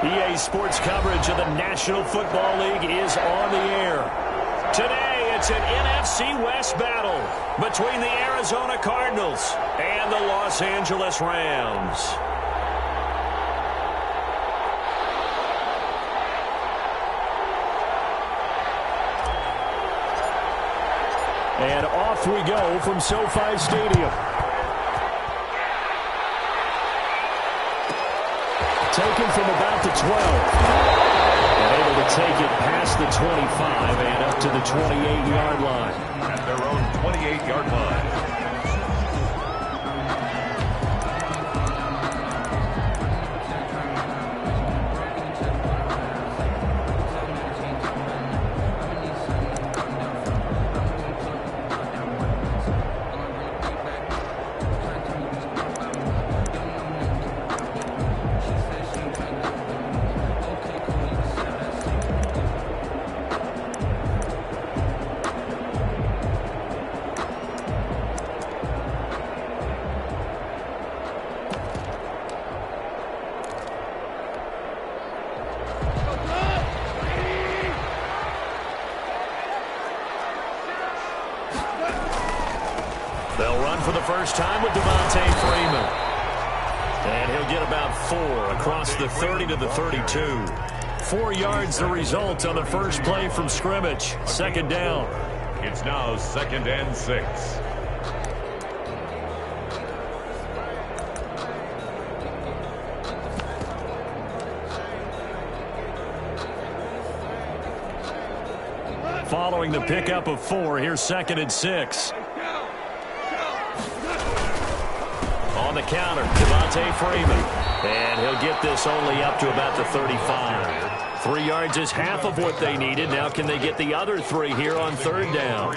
EA Sports coverage of the National Football League is on the air. Today, it's an NFC West battle between the Arizona Cardinals and the Los Angeles Rams. And off we go from SoFi Stadium. Taken from about the 12. And able to take it past the 25 and up to the 28-yard line. At their own 28-yard line. They'll run for the first time with Devontae Freeman. And he'll get about 4 across the 30 to the 32. 4 yards the result on the first play from scrimmage. Second down. It's now 2nd and 6. Following the pickup of 4, here's 2nd and 6. On the counter, Devontae Freeman. And he'll get this only up to about the 35. 3 yards is half of what they needed. Now can they get the other 3 here on 3rd down?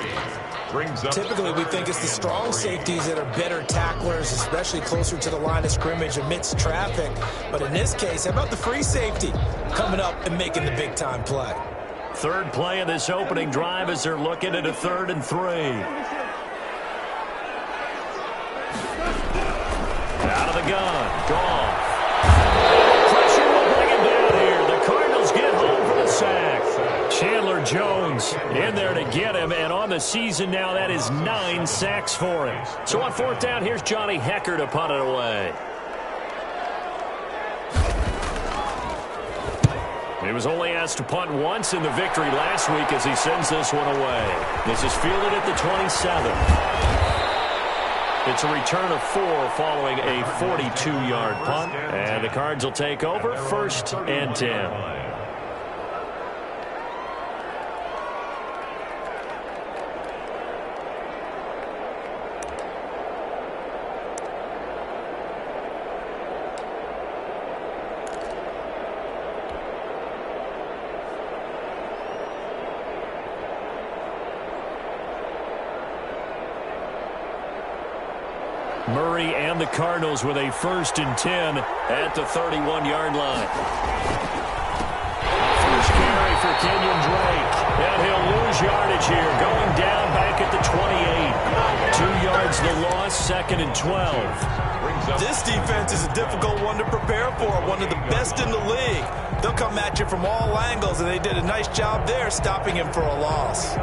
Typically, we think it's the strong safeties that are better tacklers, especially closer to the line of scrimmage amidst traffic. But in this case, how about the free safety coming up and making the big-time play? 3rd play of this opening drive as they're looking at a 3rd and 3. Out of the gun. Goff. Pressure will bring him down here. The Cardinals get home for the sack. Chandler Jones in there to get him. And on the season now, that is 9 sacks for him. So on 4th down, here's Johnny Hecker to punt it away. He was only asked to punt once in the victory last week as he sends this one away. This is fielded at the 27. It's a return of 4 following a 42-yard punt. And the Cards will take over 1st and 10. Murray and the Cardinals with a 1st and 10 at the 31-yard line. First carry for Kenyon Drake. And he'll lose yardage here. Going down back at the 28. 2 yards the loss, 2nd and 12. This defense is a difficult one to prepare for. One of the best in the league. They'll come at you from all angles, and they did a nice job there stopping him for a loss.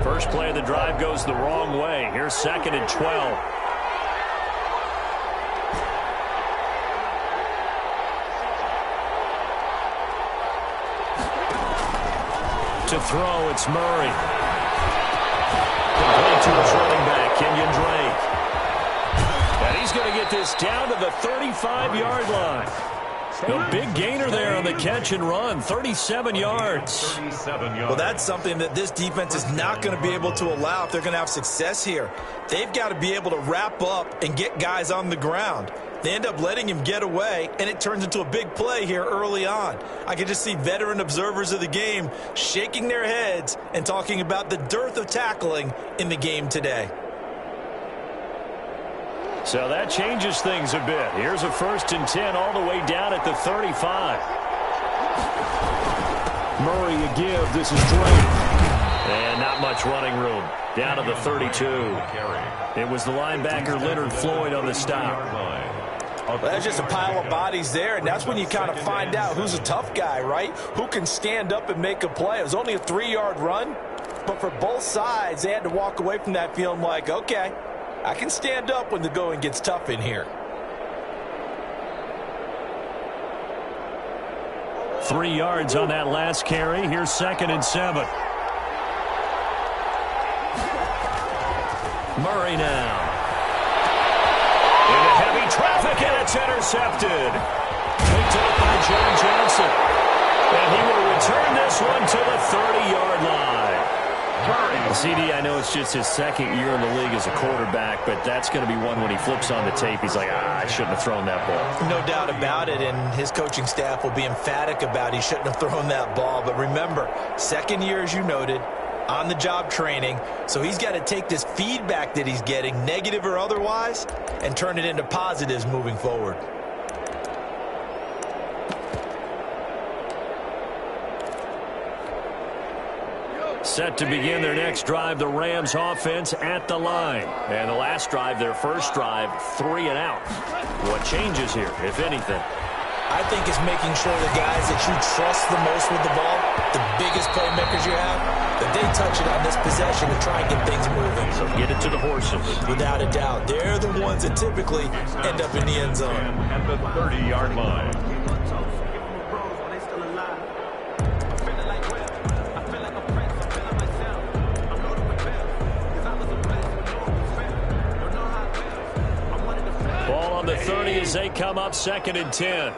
First play of the drive goes the wrong way. Here's 2nd and 12. To throw, it's Murray. Complete to his running back, Kenyon Drake. And he's going to get this down to the 35-yard line. A big gainer there on the catch and run, 37 yards. Well, that's something that this defense is not going to be able to allow if they're going to have success here. They've got to be able to wrap up and get guys on the ground. They end up letting him get away, and it turns into a big play here early on. I can just see veteran observers of the game shaking their heads and talking about the dearth of tackling in the game today. So that changes things a bit. Here's a 1st and 10 all the way down at the 35. Murray a give. This is Drake. And not much running room. Down to the 32. It was the linebacker Leonard Floyd on the stop. Well, that's just a pile of bodies there, and that's when you kind of find out who's a tough guy, right? Who can stand up and make a play. It was only a 3-yard run, but for both sides, they had to walk away from that feeling like, okay, I can stand up when the going gets tough in here. 3 yards on that last carry. Here's 2nd and 7. Murray now. Into heavy traffic, and it's intercepted. Picked up by John Johnson. And he will return this one to the 30-yard line. CD, I know it's just his 2nd year in the league as a quarterback, but that's going to be one when he flips on the tape, he's like, I shouldn't have thrown that ball. No doubt about it, and his coaching staff will be emphatic about he shouldn't have thrown that ball. But remember, 2nd year, as you noted, on-the-job training, so he's got to take this feedback that he's getting, negative or otherwise, and turn it into positives moving forward. Set to begin their next drive, the Rams offense at the line. And the last drive, their first drive, 3 and out. What changes here, if anything? I think it's making sure the guys that you trust the most with the ball, the biggest playmakers you have, that they touch it on this possession to try and get things moving. So get it to the horses. Without a doubt. They're the ones that typically end up in the end zone. At the 30-yard line. Ball on the 30 as they come up 2nd and 10.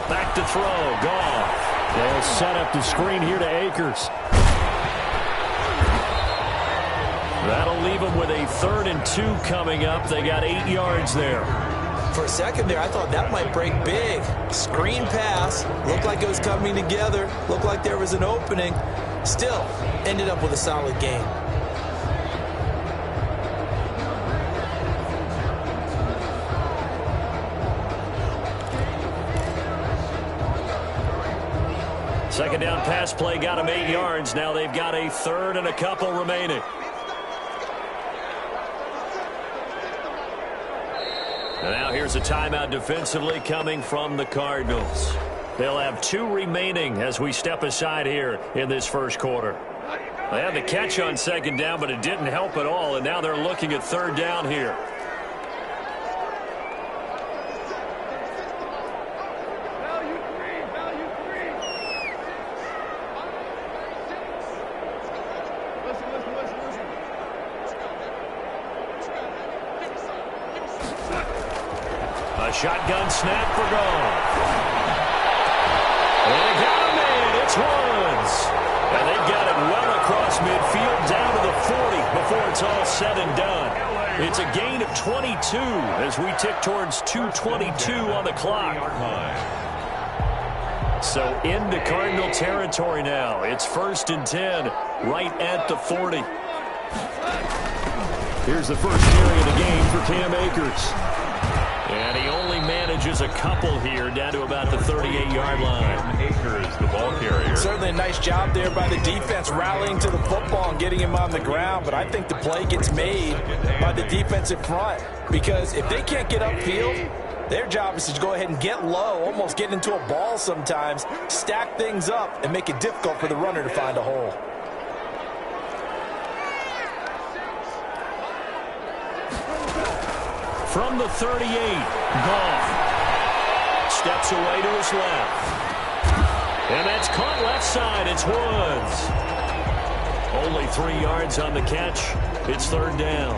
Back to throw. Goff. They'll set up the screen here to Akers. That'll leave them with a 3rd and 2 coming up. They got 8 yards there. For a second there, I thought that might break big. Screen pass. Looked like it was coming together. Looked like there was an opening. Still, ended up with a solid game. Second down pass play got them 8 yards. Now they've got a 3rd and a couple remaining. And now here's a timeout defensively coming from the Cardinals. They'll have 2 remaining as we step aside here in this first quarter. They had the catch on 2nd down, but it didn't help at all, and now they're looking at 3rd down here. A shotgun snap for Goff. And they got a man. It's Woods. And they've got it well across midfield down to the 40 before it's all said and done. It's a gain of 22 as we tick towards 2:22 on the clock. So into Cardinal territory now. It's 1st and 10 right at the 40. Here's the first carry of the game for Cam Akers. And he only manages a couple here down to about the 38-yard line. Akers, the ball carrier. Certainly a nice job there by the defense rallying to the football and getting him on the ground, but I think the play gets made by the defensive front because if they can't get upfield, their job is to go ahead and get low, almost get into a ball sometimes, stack things up, and make it difficult for the runner to find a hole. From the 38, Goff steps away to his left. And that's caught left side. It's Woods. Only 3 yards on the catch. It's 3rd down.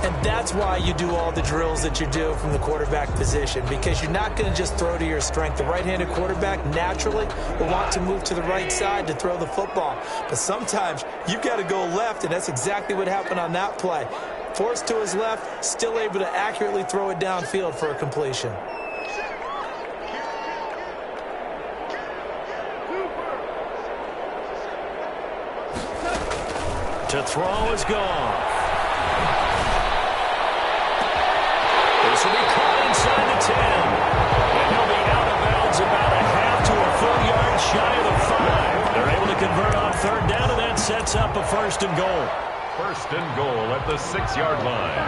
And that's why you do all the drills that you do from the quarterback position, because you're not going to just throw to your strength. The right-handed quarterback naturally will want to move to the right side to throw the football. But sometimes you've got to go left, and that's exactly what happened on that play. Forced to his left, still able to accurately throw it downfield for a completion. To throw is gone. This will be caught inside the 10. And he'll be out of bounds about a half to a full yard shy of the 5. They're able to convert on third down, and that sets up a first and goal. First and goal at the 6-yard line.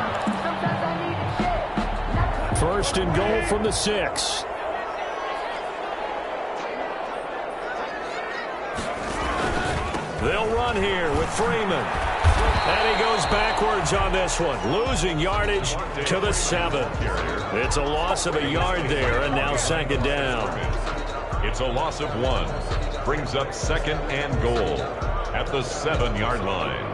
First and goal from the 6. They'll run here with Freeman. And he goes backwards on this one, losing yardage to the 7. It's a loss of a yard there, and now second down. It's a loss of 1. Brings up second and goal at the 7-yard line.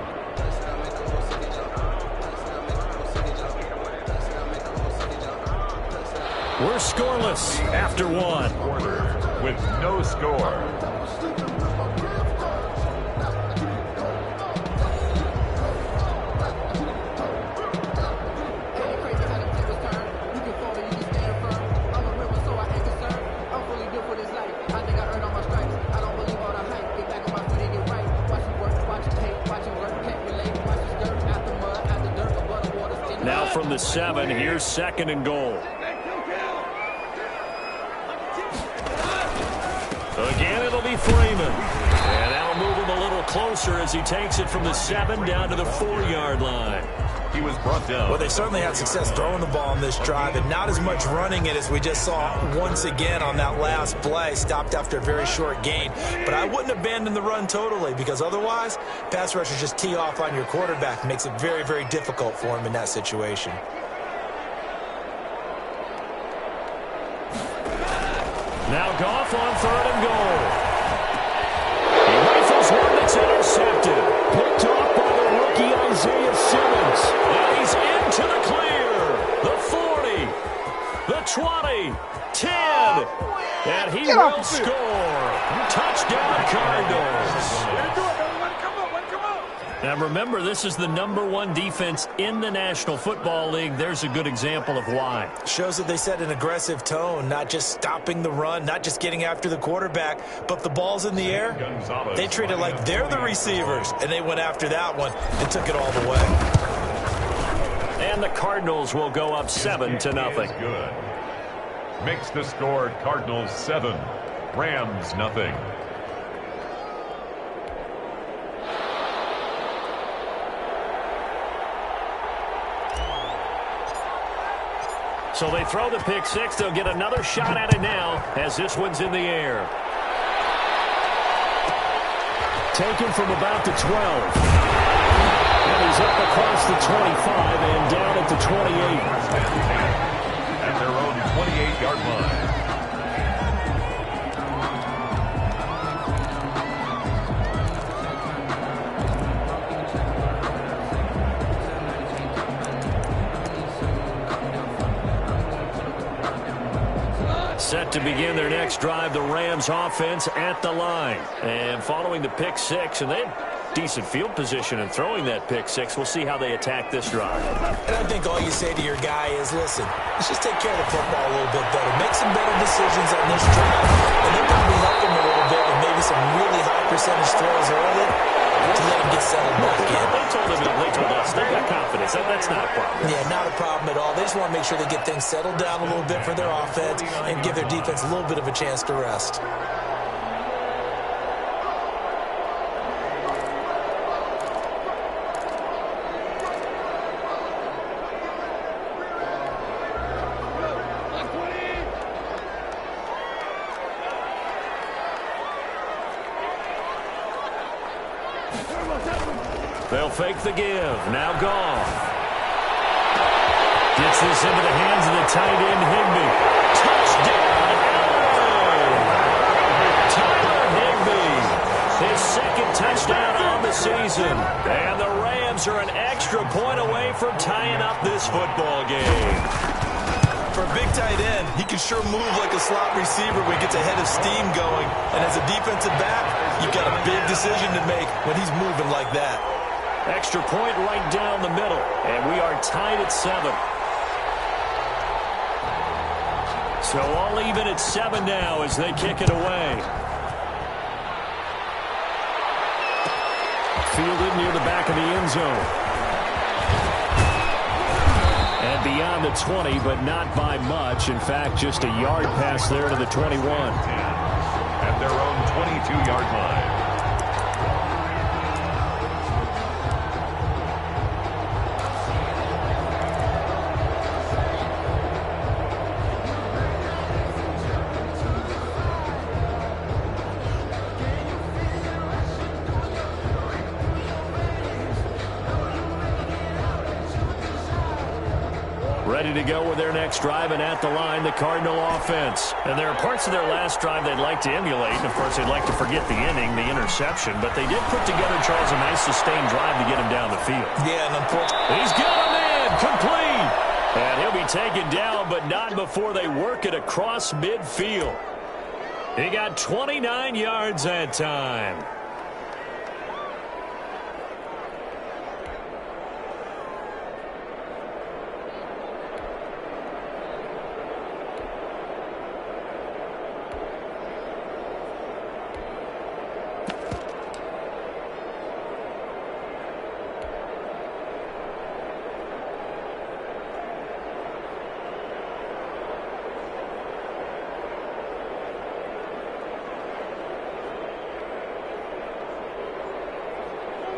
We're scoreless after 1. Quarter with no score. Now from the 7, here's second and goal. Again, it'll be Freeman. And that'll move him a little closer as he takes it from the 7 down to the 4-yard line. He was brought down. Well, they certainly had success throwing the ball on this drive, and not as much running it as we just saw once again on that last play. Stopped after a very short gain. But I wouldn't abandon the run totally, because otherwise, pass rushers just tee off on your quarterback. Makes it very, very difficult for him in that situation. Now Goff on third and goal. He rifles one that's intercepted. Picked off by the rookie Isaiah Simmons. And he's into the clear. The 40, the 20, 10. And he will score. Touchdown Cardinals. Now remember, this is the #1 defense in the National Football League. There's a good example of why. Shows that they set an aggressive tone, not just stopping the run, not just getting after the quarterback, but the ball's in the air. They treat it like they're the receivers, and they went after that one and took it all the way. And the Cardinals will go up 7-0. Good. Makes the score Cardinals 7, Rams nothing. So they throw the pick 6. They'll get another shot at it now as this one's in the air. Taken from about the 12. And he's up across the 25 and down at the 28. At their own 28-yard line. Set to begin their next drive, the Rams offense at the line. And following the pick 6, and they had decent field position in throwing that pick 6. We'll see how they attack this drive. And I think all you say to your guy is, listen, let's just take care of the football a little bit better. Make some better decisions on this drive. And then probably help him a little bit with maybe some really high percentage throws early to let him get settled back in. They told us they've got confidence. That's not a problem. Yeah, not a problem at all. They just want to make sure they get things settled down a little bit for their offense and give their defense a little bit of a chance to rest. They'll fake the give. Now Goff. Gets this into the hands of the tight end, Higbee. Touchdown, Tyler Higbee. His second touchdown on the season. And the Rams Rams are an extra point away from tying up this football game. For a big tight end, he can sure move like a slot receiver when he gets a head of steam going. And as a defensive back, you've got a big decision to make when he's moving like that. Extra point right down the middle. And we are tied at 7. So all even at 7 now as they kick it away. Fielded near the back of the end zone. And beyond the 20, but not by much. In fact, just a yard pass there to the 21. At their own 22-yard line. Ready to go with their next drive, and at the line, the Cardinal offense. And there are parts of their last drive they'd like to emulate, and of course they'd like to forget the inning, the interception, but they did put together, Charles, a nice sustained drive to get him down the field. Yeah, and unfortunately, he's got him in, complete. And he'll be taken down, but not before they work it across midfield. He got 29 yards that time.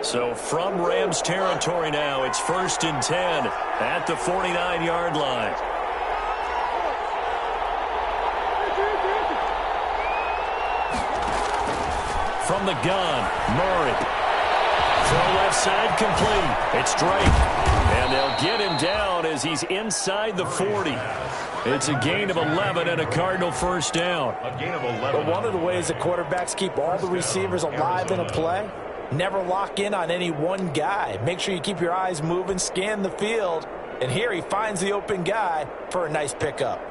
So from Rams territory now, it's 1st and 10 at the 49-yard line. From the gun, Murray. Throw left side complete. It's Drake. And they'll get him down as he's inside the 40. It's a gain of 11 and a Cardinal first down. A gain of 11. But one of the ways that quarterbacks keep all the receivers alive in a play, never lock in on any one guy. Make sure you keep your eyes moving, scan the field. And here he finds the open guy for a nice pickup.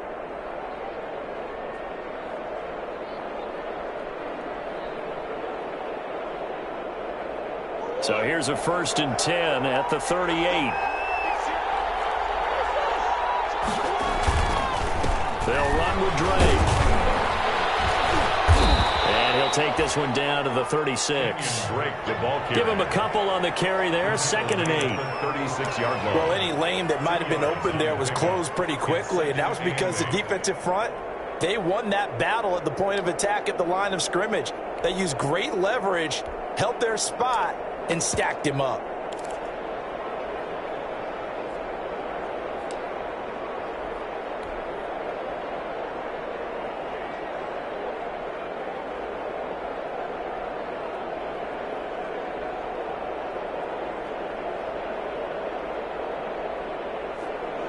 So here's a 1st and 10 at the 38. They'll run with Drake. And he'll take this one down to the 36. Give him a couple on the carry there. 2nd and 8. 36-yard line. Well, any lane that might have been open there was closed pretty quickly, and that was because the defensive front, they won that battle at the point of attack at the line of scrimmage. They used great leverage, held their spot, and stacked him up.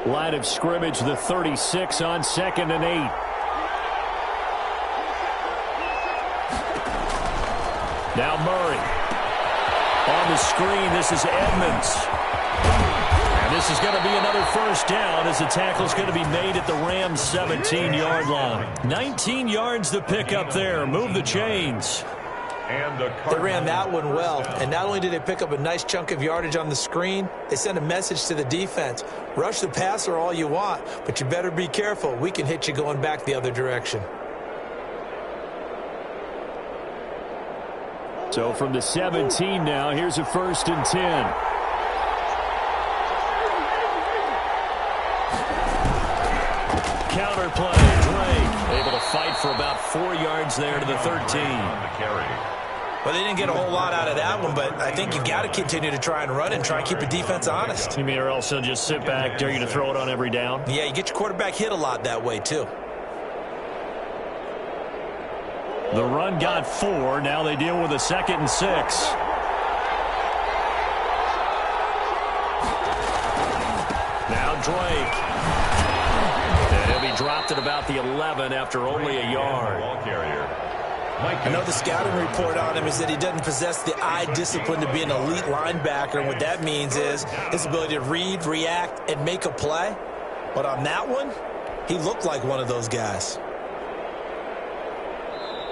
Line of scrimmage, the 36 on 2nd and 8. Now Murray. On the screen, this is Edmonds. And this is going to be another first down as the tackle's going to be made at the Rams' 17-yard line. 19 yards to pick up there. Move the chains. And the They ran that one well, and not only did they pick up a nice chunk of yardage on the screen, they sent a message to the defense. Rush the passer all you want, but you better be careful. We can hit you going back the other direction. So from the 17 now, here's a 1st and 10. Counter play, Drake able to fight for about 4 yards there to the 13. Well, they didn't get a whole lot out of that one, but I think you got to continue to try and run and try and keep the defense honest. You mean or else they'll just sit back, dare you to throw it on every down? Yeah, you get your quarterback hit a lot that way, too. The run got 4. Now they deal with a 2nd and 6. Now Drake. And he'll be dropped at about the 11 after only a yard. Ball carrier. I know the scouting report on him is that he doesn't possess the eye discipline to be an elite linebacker, and what that means is his ability to read, react, and make a play. But on that one, he looked like one of those guys.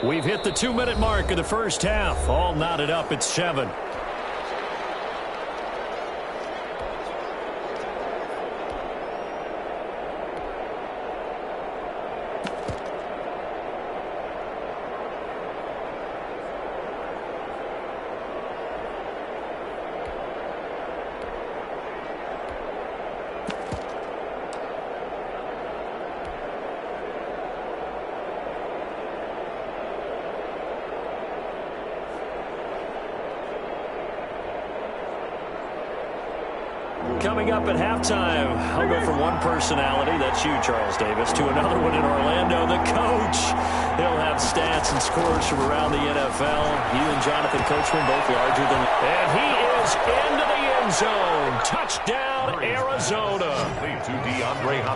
We've hit the 2-minute mark of the first half. All knotted up at 7. Coming up at halftime, I'll go from one personality, that's you, Charles Davis, to another one in Orlando, the coach. He'll have stats and scores from around the NFL. You and Jonathan Coachman both larger than... And he is into the end zone. Touchdown, Arizona.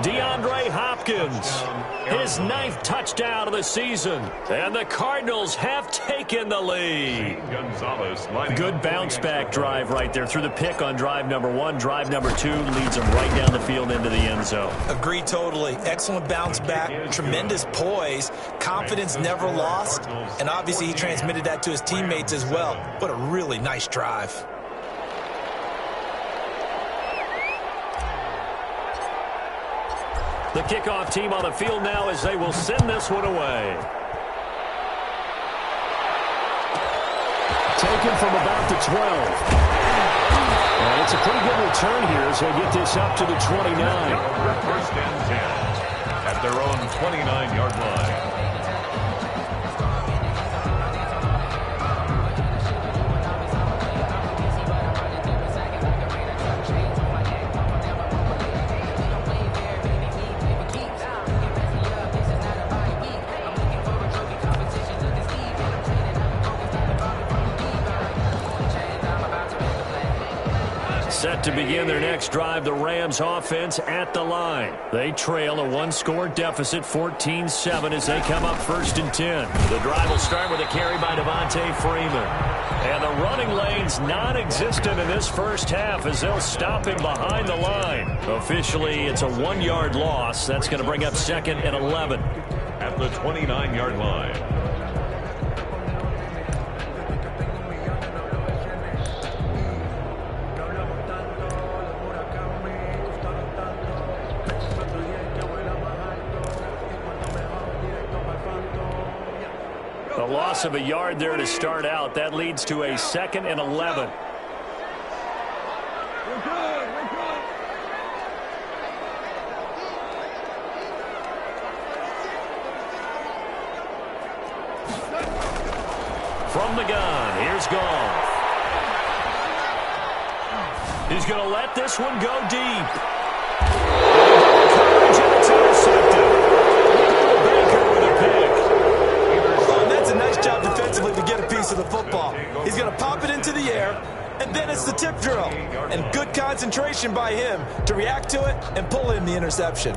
DeAndre Hopkins. His 9th touchdown of the season. And the Cardinals have taken the lead. Good bounce-back drive right there through the pick on drive number 1. Drive number 2 leads them right down the field into the end zone. Agree totally. Excellent bounce back, tremendous poise, confidence never lost, and obviously he transmitted that to his teammates as well. What a really nice drive. The kickoff team on the field now as they will send this one away. Taken from about the 12. And it's a pretty good return here as they get this up to the 29. First and 10 at their own 29-yard line. Set to begin their next drive, the Rams offense at the line. They trail a 1-score deficit, 14-7 as they come up 1st and 10. The drive will start with a carry by Devontae Freeman. And the running lane's non-existent in this first half as they'll stop him behind the line. Officially, it's a 1-yard loss. That's going to bring up 2nd and 11. At the 29-yard line. A loss of a yard there to start out. That leads to a 2nd and 11. From the gun, here's Goff. He's going to let this one go deep. Coverage, and it's intercepted. Baker with a pick. Nice job defensively to get a piece of the football. He's going to pop it into the air, and then it's the tip drill. And good concentration by him to react to it and pull in the interception.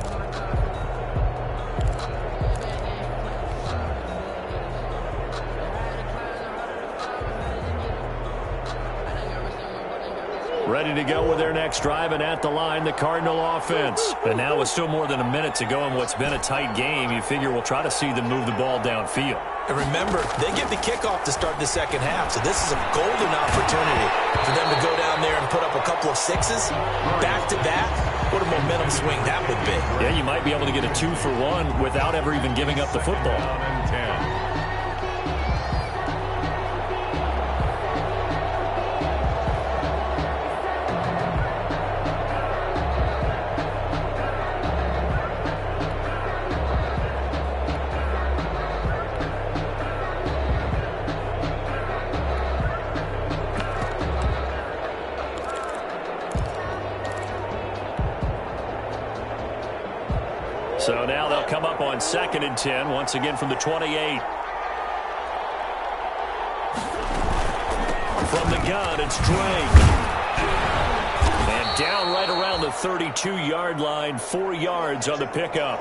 Ready to go with their next drive, and at the line, the Cardinal offense. And now with still more than a minute to go in what's been a tight game, you figure we'll try to see them move the ball downfield. And remember, they get the kickoff to start the second half, so this is a golden opportunity for them to go down there and put up a couple of 6s back-to-back. What a momentum swing that would be. Yeah, you might be able to get a 2-for-1 without ever even giving up the football. So now they'll come up on 2nd and 10, once again from the 28. From the gun, it's Drake. And down right around the 32-yard line, 4 yards on the pickup.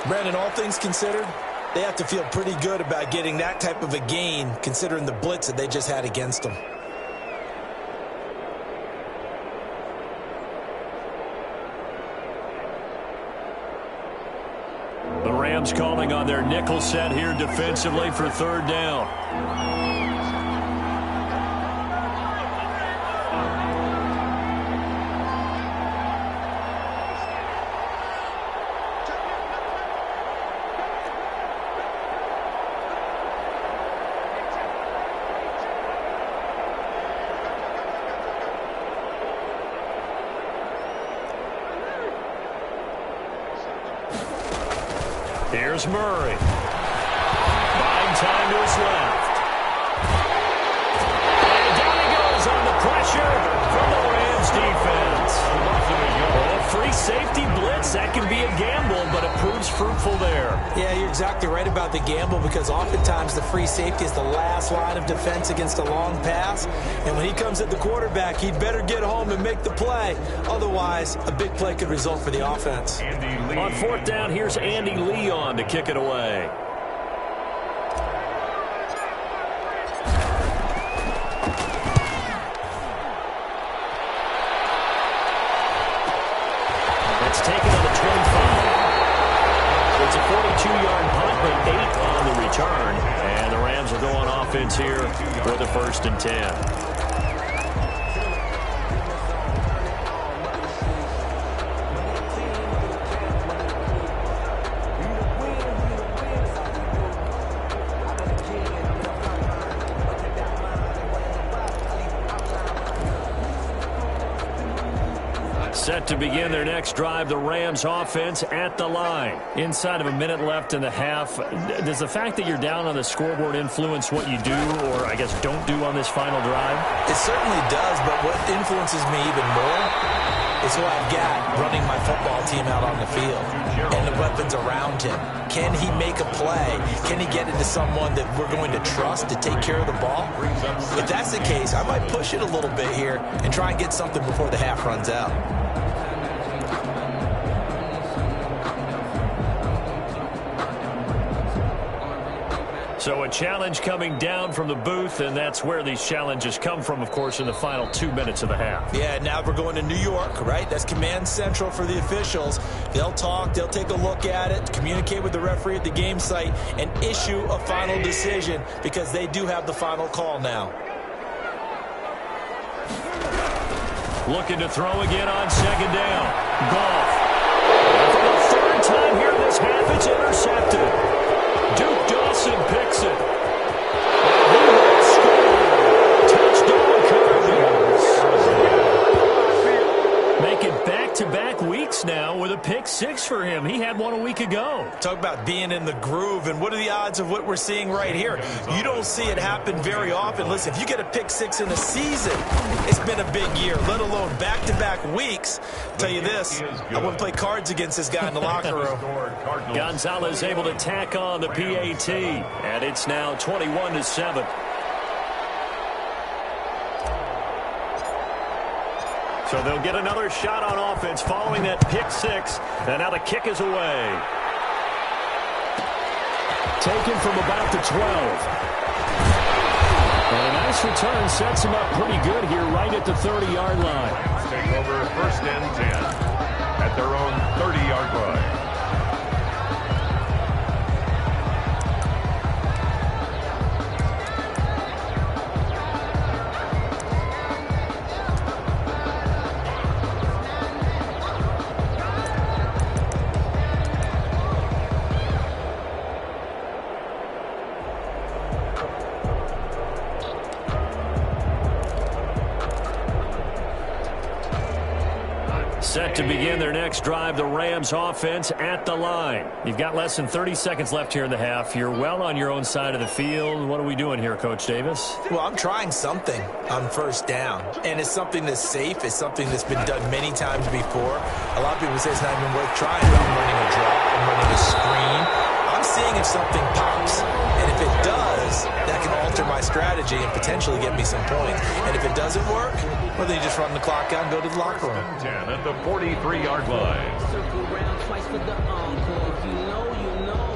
Brandon, all things considered, They have to feel pretty good about getting that type of a gain, considering the blitz that they just had against them. The Rams calling on their nickel set here defensively for third down. Here's Murray. Buying time to his left. And down he goes on the pressure from the Rams defense. Oh, free safety blitz. That can be a gamble, but it proves fruitful there. Yeah, you're exactly right about the gamble, because oftentimes the free safety is the last line of defense against a long pass. And when he comes at the quarterback, he'd better get home and make the play. Otherwise, a big play could result for the offense. On fourth down, here's Andy Leon to kick it away. It's taken on the 25. It's a 42-yard punt, but 8 on the return. And the Rams will go on offense here with a 1st and 10. Set to begin their next drive, the Rams offense at the line. Inside of a minute left in the half, does the fact that you're down on the scoreboard influence what you do, or I guess don't do on this final drive? It certainly does, but what influences me even more is who I've got running my football team out on the field and the weapons around him. Can he make a play? Can he get into someone that we're going to trust to take care of the ball? If that's the case, I might push it a little bit here and try and get something before the half runs out. So a challenge coming down from the booth, and that's where these challenges come from, of course, in the final 2 minutes of the half. Yeah, now we're going to New York, right? That's command central for the officials. They'll talk, they'll take a look at it, communicate with the referee at the game site, and issue a final decision, because they do have the final call now. Looking to throw again on second down. Goff. And for the third time here in this half, it's intercepted. Duke Dawson picks it. He will score. Touchdown Cardinals. Make it back-to-back weeks now with a pick 6 for him. He had one a week ago. Talk about being in the groove, and what are the odds of what we're seeing right here? You don't see it happen very often. Listen, if you get a pick 6 in a season, it's been a big year, let alone back-to-back weeks. I'll tell you this, I wouldn't play cards against this guy in the locker room. Gonzalez able to tack on the PAT, and it's now 21-7. So they'll get another shot on offense following that pick 6, and now the kick is away. Taken from about the 12. And a nice return sets him up pretty good here right at the 30-yard line. Take over 1st and 10 at their own 30-yard line. Set to begin their next drive, the Rams offense at the line. You've got less than 30 seconds left here in the half. You're well on your own side of the field. What are we doing here, Coach Davis? Well, I'm trying something on 1st down, and it's something that's safe. It's something that's been done many times before. A lot of people say it's not even worth trying, but I'm running a draw, I'm running a screen. I'm seeing if something pops, and if it does, that can alter my strategy and potentially get me some points. And if it doesn't work, well, then you just run the clock out and go to the locker room. 10 at the 43-yard line. Circle around twice for the encore. If you know, you know.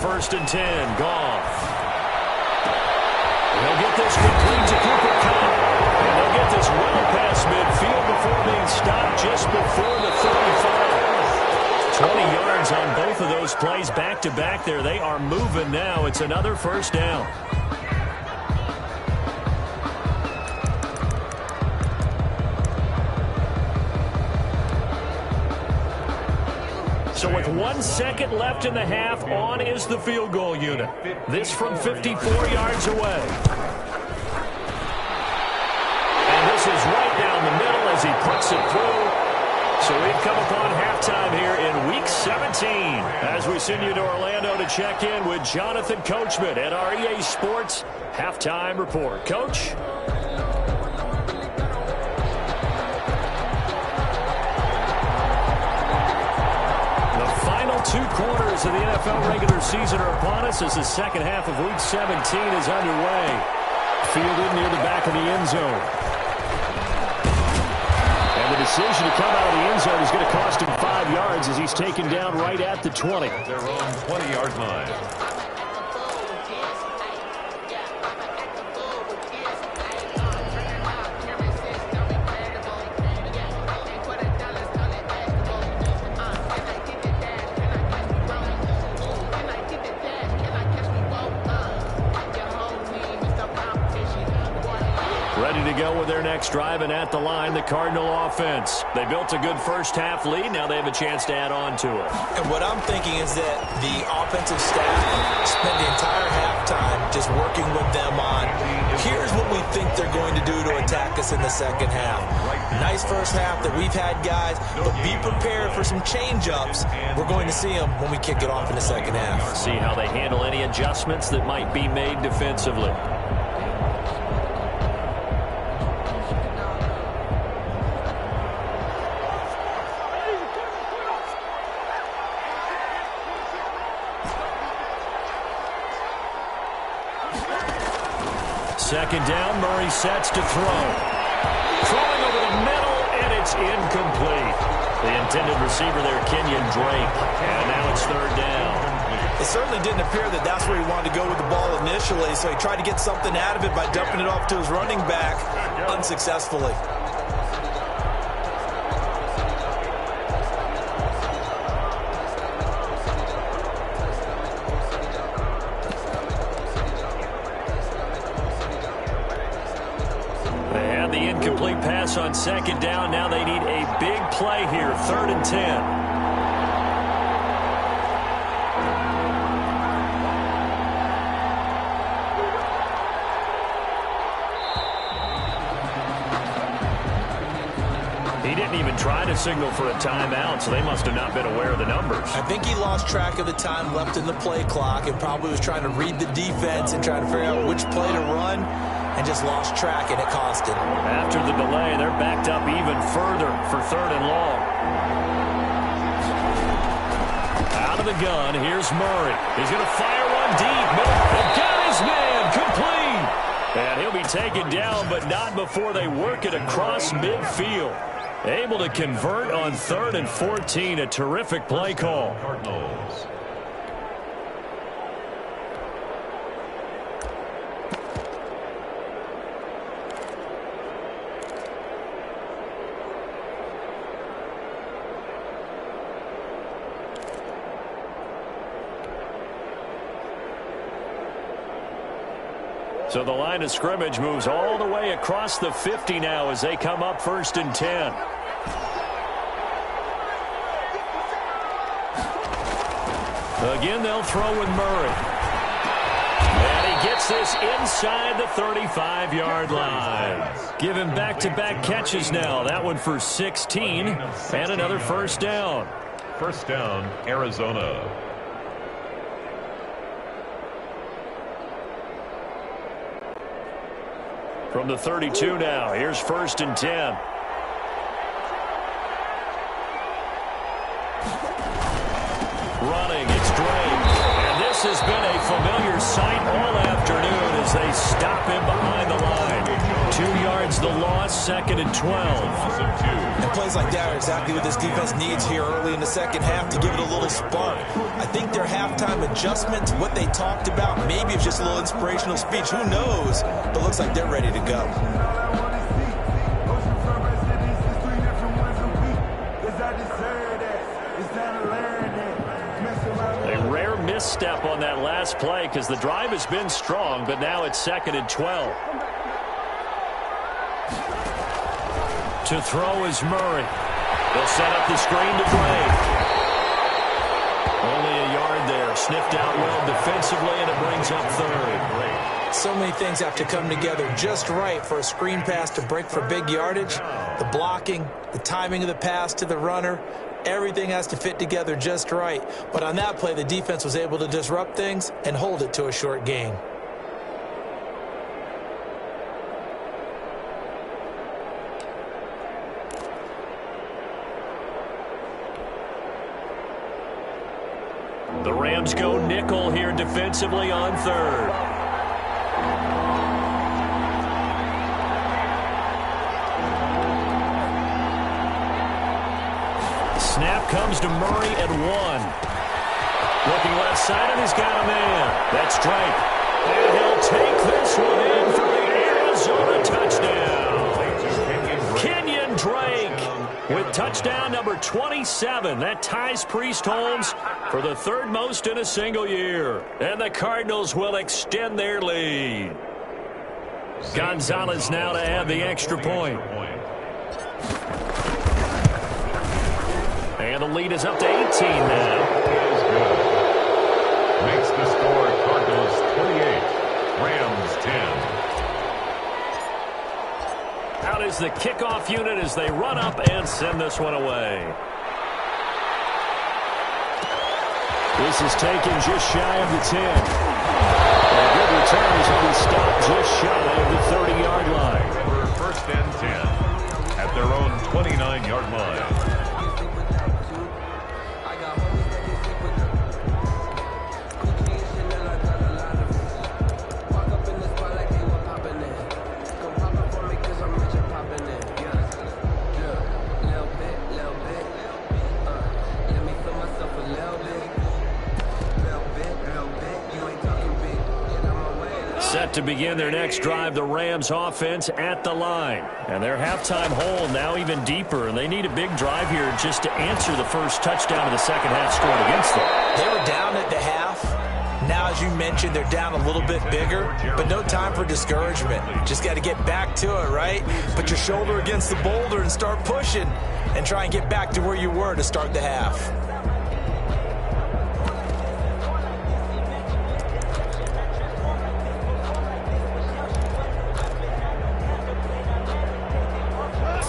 first and 10. Goff. They'll get this complete to Cooper Kupp. And they'll get this well past midfield before being stopped just before the 35. 20 yards on both of those plays back-to-back there. They are moving now. It's another first down. So with 1 second left in the half, on is the field goal unit. This from 54 yards away. And this is right down the middle as he puts it through. So we've come upon halftime here in Week 17 as we send you to Orlando to check in with Jonathan Coachman at our EA Sports Halftime Report. Coach? Two quarters of the NFL regular season are upon us as the second half of Week 17 is underway. Fielded near the back of the end zone. And the decision to come out of the end zone is going to cost him 5 yards as he's taken down right at the 20. Their own 20-yard line. Ready to go with their next drive, and at the line, the Cardinal offense. They built a good first-half lead. Now they have a chance to add on to it. And what I'm thinking is that the offensive staff spent the entire halftime just working with them on, here's what we think they're going to do to attack us in the second half. Nice first half that we've had, guys, but be prepared for some change-ups. We're going to see them when we kick it off in the second half. See how they handle any adjustments that might be made defensively. Second down, Murray sets to throw. Throwing over the middle, and it's incomplete. The intended receiver there, Kenyon Drake. And now it's third down. It certainly didn't appear that that's where he wanted to go with the ball initially, so he tried to get something out of it by dumping it off to his running back unsuccessfully. Pass on second down. Now they need a big play here. Third and 10. He didn't even try to signal for a timeout, so they must have not been aware of the numbers. I think he lost track of the time left in the play clock and probably was trying to read the defense and trying to figure out which play to run. And just lost track, and it cost him. After the delay, they're backed up even further for third and long. Out of the gun, here's Murray. He's going to fire one deep. And got his man complete. And he'll be taken down, but not before they work it across midfield. Able to convert on 3rd and 14. A terrific play call. Cardinals. So the line of scrimmage moves all the way across the 50 now as they come up 1st and 10. Again, they'll throw with Murray. And he gets this inside the 35-yard line. Give him back-to-back catches now. That one for 16 and another first down. First down, Arizona. From the 32 now, here's 1st and 10. Running, it's Drake. And this has been a familiar sight all afternoon as they stop him behind the line. 2 yards the loss. 2nd and 12. And plays like that are exactly what this defense needs here early in the second half to give it a little spark. I think their halftime adjustment, what they talked about, maybe it's just a little inspirational speech. Who knows? But looks like they're ready to go. A rare misstep on that last play because the drive has been strong, but now it's 2nd and 12. To throw is Murray. They'll set up the screen to Drake. Only a yard there. Sniffed out well defensively, and it brings up 3rd. So many things have to come together just right for a screen pass to break for big yardage. The blocking, the timing of the pass to the runner, everything has to fit together just right. But on that play, the defense was able to disrupt things and hold it to a short gain. The Rams go nickel here defensively on 3rd. Snap comes to Murray at 1. Looking left side, and he's got a man. That's Drake. And he'll take this one in for the Arizona touchdown. Kenyon Drake with touchdown number 27. That ties Priest Holmes for the 3rd most in a single year. And the Cardinals will extend their lead. Gonzalez now to add the extra point. And the lead is up to 18 now. Makes the score Cardinals 28, Rams 10. Out is the kickoff unit as they run up and send this one away. This is taken just shy of the 10. A good return as he'll be stopped just shy of the 30-yard line. For 1st and 10 at their own 29-yard line. Set to begin their next drive, the Rams offense at the line. And their halftime hole now even deeper, and they need a big drive here just to answer the first touchdown of the second half scored against them. They were down at the half. Now, as you mentioned, they're down a little bit bigger, but no time for discouragement. Just got to get back to it, right? Put your shoulder against the boulder and start pushing and try and get back to where you were to start the half.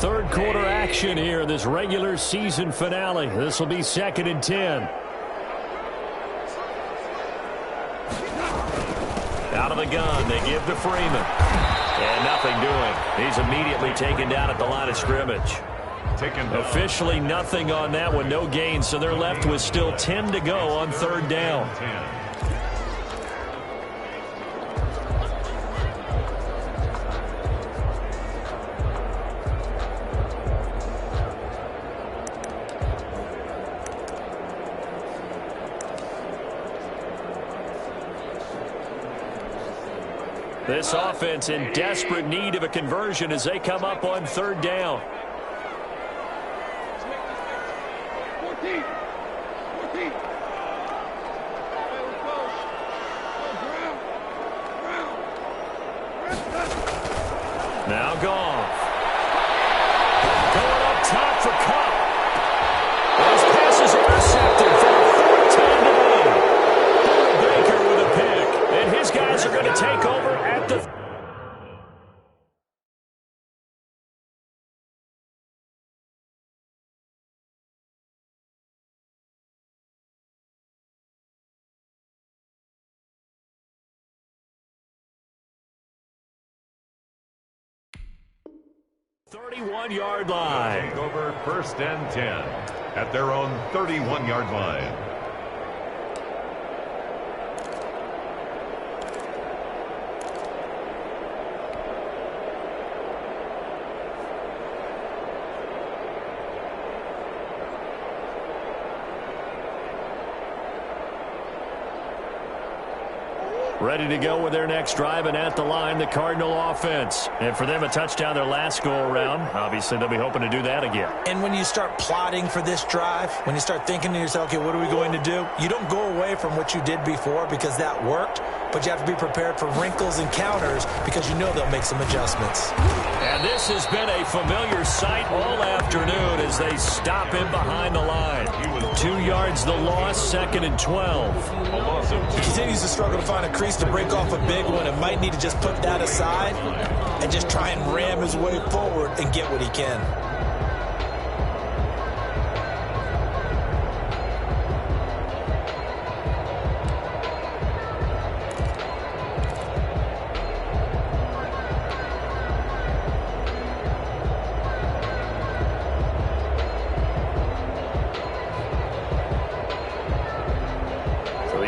Third quarter action here in this regular season finale. This will be 2nd and 10. Out of the gun, they give to Freeman. And nothing doing. He's immediately taken down at the line of scrimmage. Officially nothing on that one, no gain, so they're left with still 10 to go on 3rd down. This offense in desperate need of a conversion as they come up on 3rd down. Now Goff. Going up top for Cup. Those passes intercepted for a 4th down. Baker with a pick. And his guys are going to take over at the... ...31-yard line. Take over 1st and 10 at their own 31-yard line. Ready to go with their next drive, and at the line, the Cardinal offense. And for them, a touchdown their last go-around. Obviously, they'll be hoping to do that again. And when you start plotting for this drive, when you start thinking to yourself, okay, what are we going to do? You don't go away from what you did before because that worked, but you have to be prepared for wrinkles and counters because you know they'll make some adjustments. And this has been a familiar sight all afternoon as they stop him behind the line. 2 yards the loss, 2nd and 12. He continues to struggle to find a crease to break off a big one and might need to just put that aside and just try and ram his way forward and get what he can.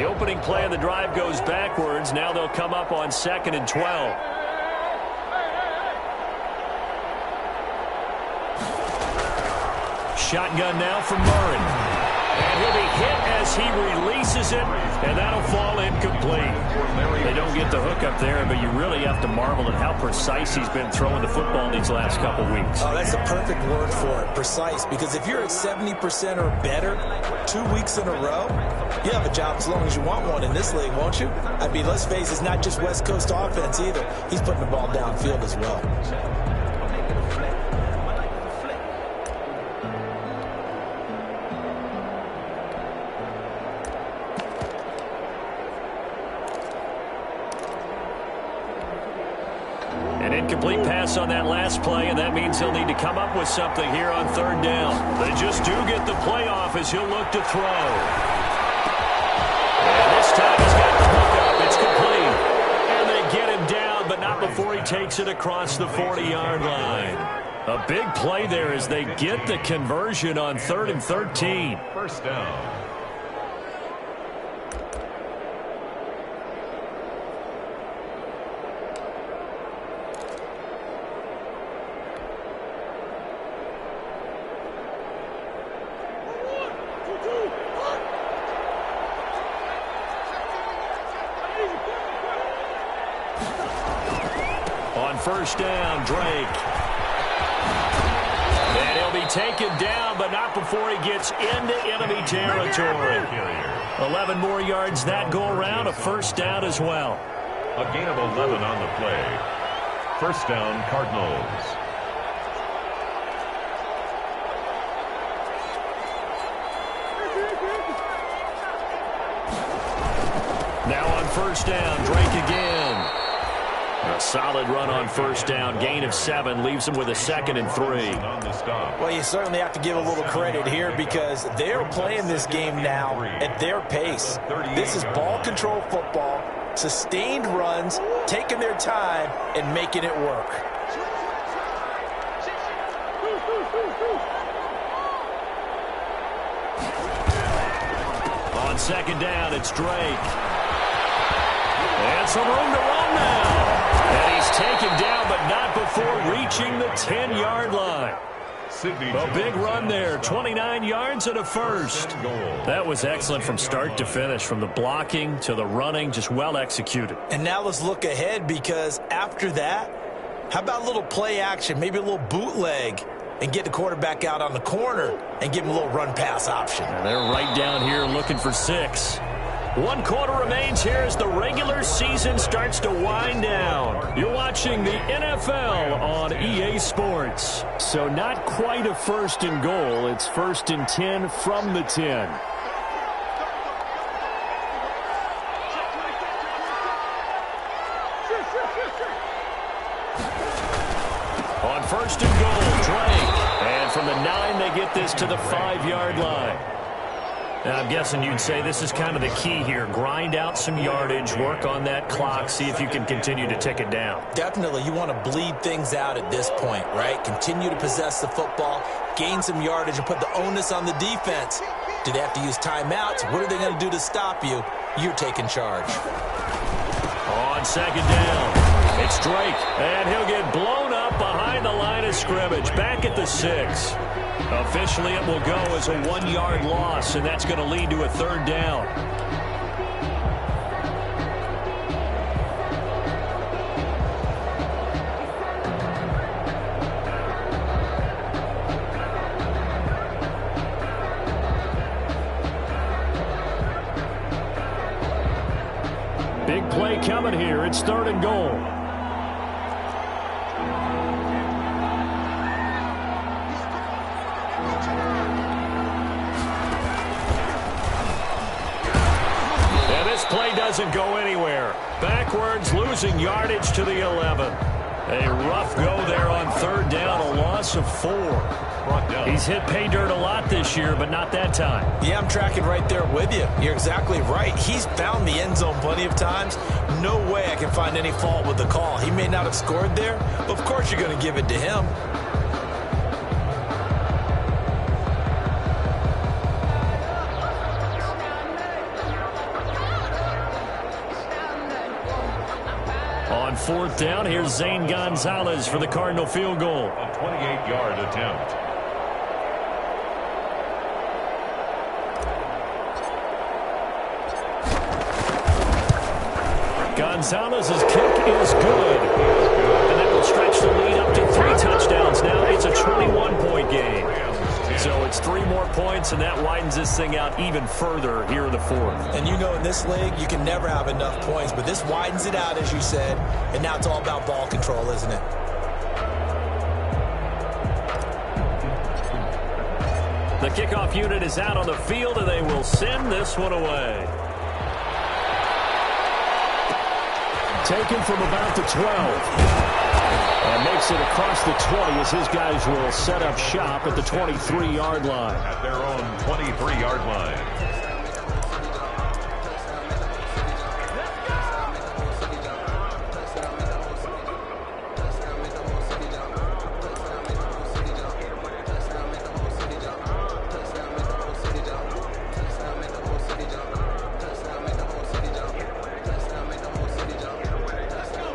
Opening play of the drive goes backwards. Now they'll come up on 2nd and 12. Shotgun now from Murray. And he'll be hit as he releases it, and that'll fall incomplete. They don't get the hook up there, but you really have to marvel at how precise he's been throwing the football these last couple weeks. Oh, that's a perfect word for it, precise, because if you're at 70% or better 2 weeks in a row, you have a job as long as you want one in this league, won't you? I mean, let's face it, it's not just West Coast offense either. He's putting the ball downfield as well. Incomplete pass on that last play, and that means he'll need to come up with something here on 3rd down. They just do get the playoff as he'll look to throw. And this time he's got the hook up. It's complete. And they get him down, but not before he takes it across the 40-yard line. A big play there as they get the conversion on 3rd and 13. First down. First down, Drake. And he'll be taken down, but not before he gets into enemy territory. 11 more yards that go around, a first down as well. A gain of 11 on the play. First down, Cardinals. Now on first down, Drake again. A solid run on first down. Gain of 7 leaves him with a 2nd and 3. Well, you certainly have to give a little credit here because they're playing this game now at their pace. This is ball control football, sustained runs, taking their time, and making it work. On 2nd down, it's Drake. And some room to run now. And he's taken down, but not before reaching the 10-yard line. A big run there, 29 yards and a first. That was excellent from start to finish, from the blocking to the running, just well executed. And now let's look ahead because after that, how about a little play action, maybe a little bootleg, and get the quarterback out on the corner and give him a little run-pass option. And they're right down here looking for 6. 1 quarter remains here as the regular season starts to wind down. You're watching the NFL on EA Sports. So not quite a 1st and goal. It's 1st and 10 from the 10. On 1st and goal, Drake. And from the 9, they get this to the 5-yard line. Now, I'm guessing you'd say this is kind of the key here. Grind out some yardage, work on that clock, see if you can continue to tick it down. Definitely. You want to bleed things out at this point, right? Continue to possess the football, gain some yardage, and put the onus on the defense. Do they have to use timeouts? What are they going to do to stop you? You're taking charge. On 2nd down, it's Drake, and he'll get blown up behind the line of scrimmage, back at the 6. Officially, it will go as a 1-yard loss, and that's going to lead to a 3rd down. coming here. It's 3rd and goal. And this play doesn't go anywhere. Backwards, losing yardage to the 11. A rough go there on 3rd down, a loss of 4. He's hit pay dirt a lot this year, but not that time. Yeah, I'm tracking right there with you. You're exactly right. He's found the end zone plenty of times. No way I can find any fault with the call. He may not have scored there, but of course you're going to give it to him. On 4th down, here's Zane Gonzalez for the Cardinal field goal. A 28-yard attempt. Gonzalez's kick is good. And that will stretch the lead up to 3 touchdowns. Now it's a 21-point game. So it's 3 more points, and that widens this thing out even further here in the 4th. And you know in this league, you can never have enough points, but this widens it out, as you said, and now it's all about ball control, isn't it? The kickoff unit is out on the field, and they will send this one away. Taken from about the 12. And makes it across the 20 as his guys will set up shop at the 23-yard line. At their own 23-yard line.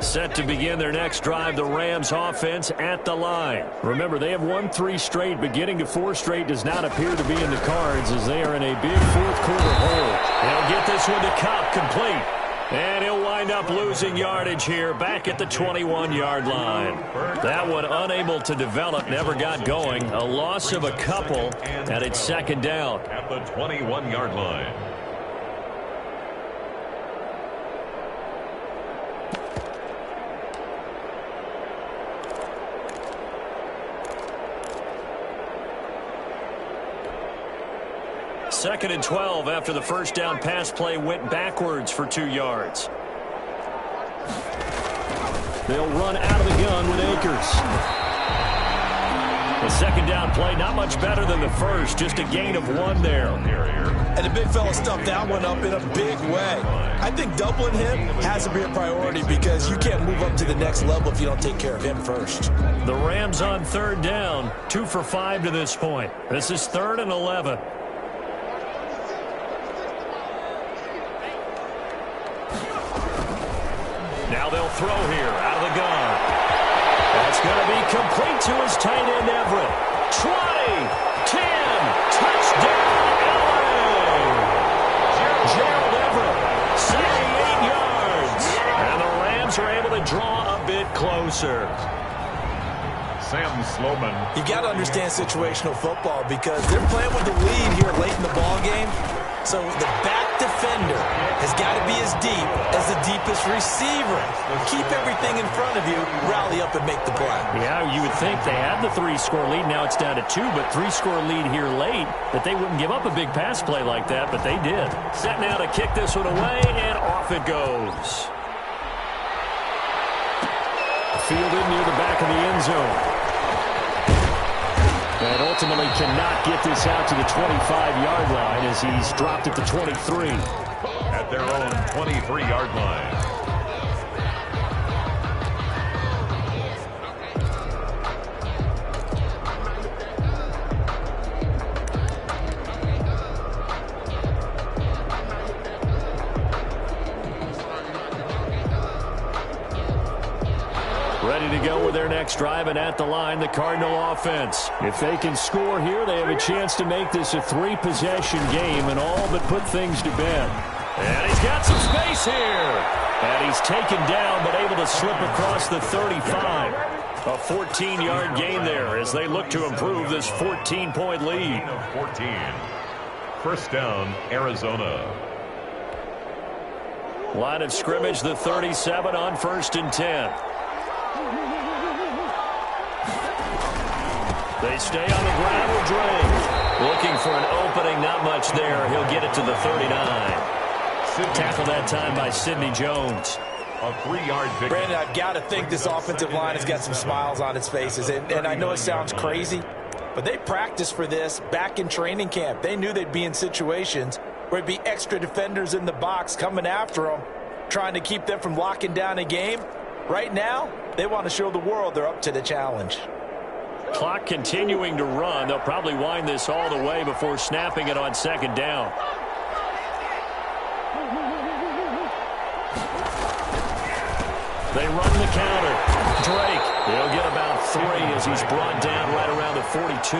Set to begin their next drive, the Rams offense at the line. Remember, they have won 3 straight, but getting to 4 straight does not appear to be in the cards as they are in a big 4th quarter hole. They'll get this one to Cobb, complete. And he'll wind up losing yardage here back at the 21-yard line. That one unable to develop, never got going. A loss of a couple, and it's 2nd down. At the 21-yard line. Second and 12 after the first down pass play went backwards for 2 yards. They'll run out of the gun with Akers. The second down play not much better than the first, just a gain of 1 there. And the big fella stuffed that one up in a big way. I think doubling him has to be a priority because you can't move up to the next level if you don't take care of him first. The Rams on 3rd down, 2 for 5 to this point. This is 3rd and 11. Now they'll throw here out of the gun. That's going to be complete to his tight end, Everett. 20, 10, touchdown, LA! Gerald Everett, 78 yards. And the Rams are able to draw a bit closer. Sam Sloman. You got to understand situational football because they're playing with the lead here late in the ball game. So the back defender has got to be as deep as the deepest receiver. Keep everything in front of you, rally up and make the play. Yeah, you would think they had the 3-score lead. Now it's down to 2, but 3-score lead here late, that they wouldn't give up a big pass play like that, but they did. Set now to kick this one away, and off it goes. Fielded near the back of the end zone. And ultimately cannot get this out to the 25-yard line as he's dropped at the 23. At their own 23-yard line. Ready to go with their next drive, and at the line, the Cardinal offense. If they can score here, they have a chance to make this a 3-possession game and all but put things to bed. And he's got some space here. And he's taken down, but able to slip across the 35. A 14-yard gain there as they look to improve this 14-point lead. 14. First down, Arizona. Line of scrimmage, the 37 on 1st and 10. They stay on the ground with Drake. Looking for an opening, not much there. He'll get it to the 39. Tackled that time by Sidney Jones. A 3-yard pickup. Brandon, I've got to think this offensive line has got some smiles on its faces. And I know it sounds crazy, but they practiced for this back in training camp. They knew they'd be in situations where it'd be extra defenders in the box coming after them, trying to keep them from locking down a game. Right now, they want to show the world they're up to the challenge. Clock continuing to run. They'll probably wind this all the way before snapping it on 2nd down. They run the counter. Drake, he'll get about 3 as he's brought down right around the 42.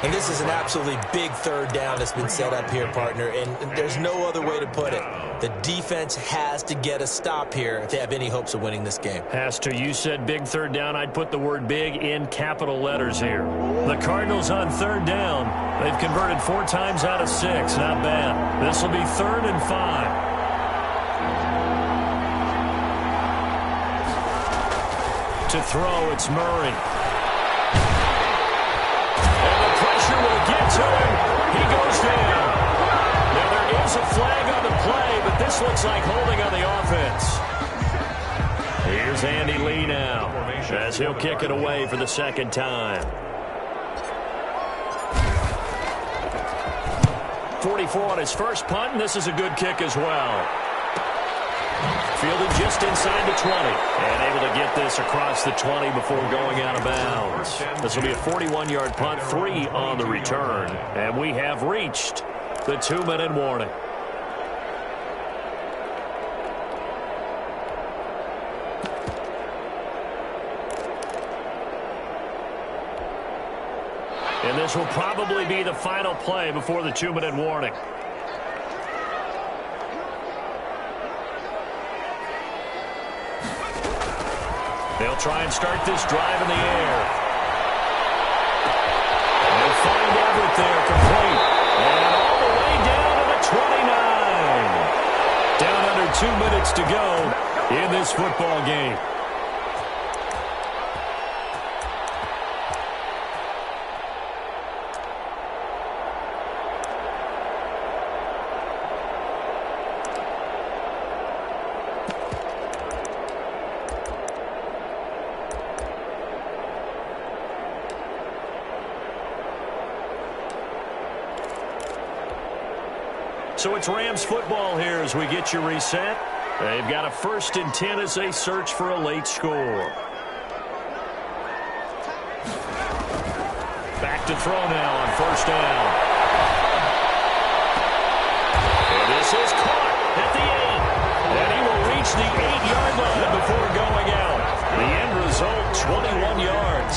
And this is an absolutely big 3rd down that's been set up here, partner, and there's no other way to put it. The defense has to get a stop here if they have any hopes of winning this game. Has to. You said big 3rd down. I'd put the word big in capital letters here. The Cardinals on 3rd down. They've converted 4 times out of 6. Not bad. This will be 3rd and 5. To throw, it's Murray. And the pressure will get to him. He goes down. Now there is a flag on the play, but this looks like holding on the offense. Here's Andy Lee now, as he'll kick it away for the 2nd time. 44 on his first punt, and this is a good kick as well. Fielded just inside the 20 and able to get this across the 20 before going out of bounds. This will be a 41-yard punt, 3 on the return, and we have reached the 2-minute warning. And this will probably be the final play before the 2-minute warning. They'll try and start this drive in the air. They'll find Everett there, complete. And all the way down to the 29. Down under 2 minutes to go in this football game. So it's Rams football here as we get you reset. They've got a 1st and 10 as they search for a late score. Back to throw now on 1st down. And this is caught at the 8. And he will reach the 8-yard line before going out. The end result, 21 yards.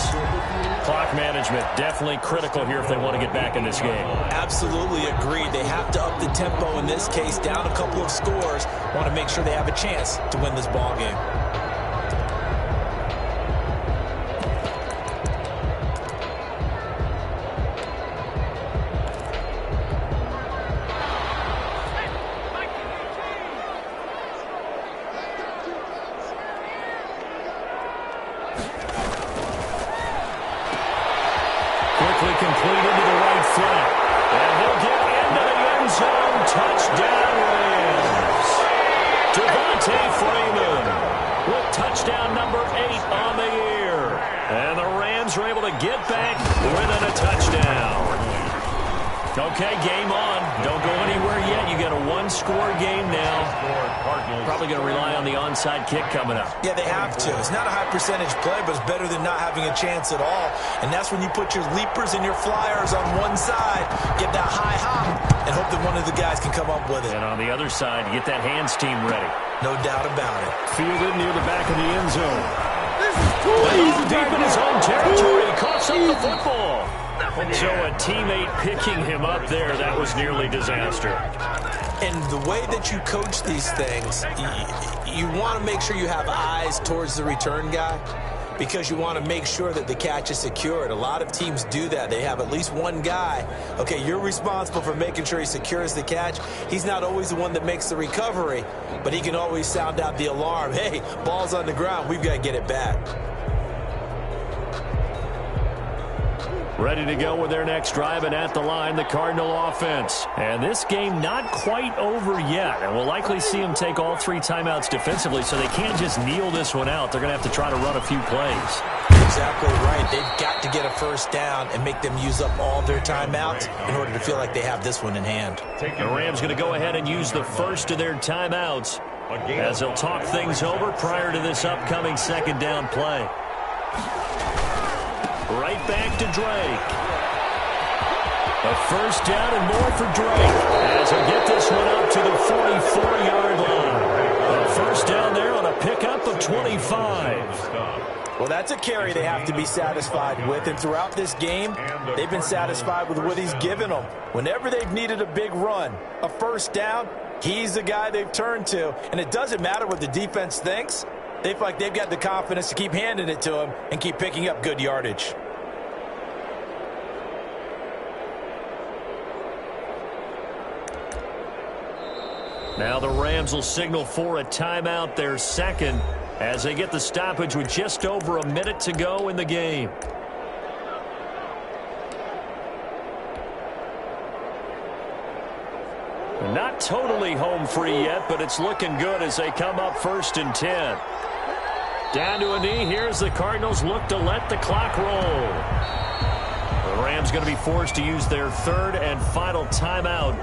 Clock management definitely critical here if they want to get back in this game. Absolutely agreed. They have to up the tempo in this case, down a couple of scores. Want to make sure they have a chance to win this ball game. Completed to the right flat. And he'll get into the end zone. Touchdown, Rams. Devontae Freeman with touchdown number 8 on the year. And the Rams are able to get back within a touchdown. Okay, game on. Don't go anywhere yet. You got a 1-score game now. Probably going to rely on the onside kick coming up. Yeah, they have to. It's not a high percentage play, but it's better than not having a chance at all. And that's when you put your leapers and your flyers on one side, get that high hop, and hope that one of the guys can come up with it. And on the other side, get that hands team ready. No doubt about it. Fielded near the back of the end zone. This is too easy. Deep in his own territory. He coughs up the football. So a teammate picking him up there, that was nearly disaster. And the way that you coach these things, you want to make sure you have eyes towards the return guy. because you want to make sure that the catch is secured. A lot of teams do that. They have at least one guy. Okay, you're responsible for making sure he secures the catch. He's not always the one that makes the recovery, but he can always sound out the alarm. Hey, ball's on the ground. We've got to get it back. Ready to go with their next drive, and at the line, the Cardinal offense. And this game not quite over yet, and we'll likely see them take all 3 timeouts defensively, so they can't just kneel this one out. They're going to have to try to run a few plays. Exactly right. They've got to get a first down and make them use up all their timeouts in order to feel like they have this one in hand. The Rams going to go ahead and use the first of their timeouts as they'll talk things over prior to this upcoming second down play. Right back to Drake. A first down and more for Drake as he'll get this one up to the 44-yard line. A first down there on a pickup of 25. Well, that's a carry they have to be satisfied with, and throughout this game, they've been satisfied with what he's given them. Whenever they've needed a big run, a first down, he's the guy they've turned to, and it doesn't matter what the defense thinks. They feel like they've got the confidence to keep handing it to him and keep picking up good yardage. Now the Rams will signal for a timeout, their second, as they get the stoppage with just over a minute to go in the game. Not totally home free yet, but it's looking good as they come up 1st and 10. Down to a knee. Here's the Cardinals look to let the clock roll. The Rams going to be forced to use their 3rd and final timeout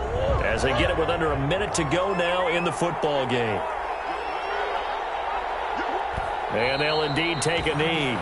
as they get it with under a minute to go now in the football game. And they'll indeed take a knee.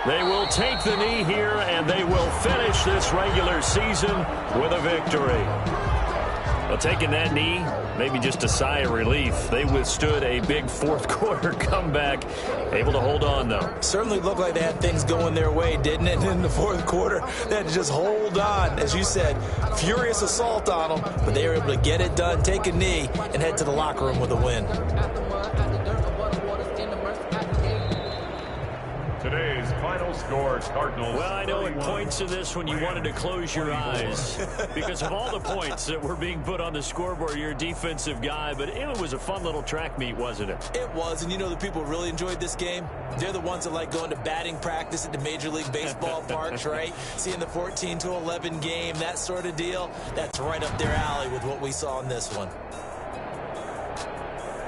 They will take the knee here, and they will finish this regular season with a victory. Well, taking that knee, maybe just a sigh of relief. They withstood a big fourth-quarter comeback, able to hold on, though. Certainly looked like they had things going their way, didn't it? In the fourth quarter, they had to just hold on. As you said, furious assault on them, but they were able to get it done, take a knee, and head to the locker room with a win. Today's final score, Cardinals. Well, I know 31. At points in this when you wanted to close your eyes because of all the points that were being put on the scoreboard. You're a defensive guy, but it was a fun little track meet, wasn't it? It was, and you know the people really enjoyed this game? They're the ones that like going to batting practice at the Major League Baseball parks, right? Seeing the 14-11 game, that sort of deal. That's right up their alley with what we saw in this one.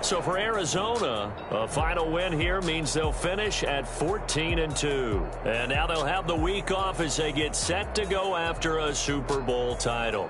So for Arizona, a final win here means they'll finish at 14-2. And now they'll have the week off as they get set to go after a Super Bowl title.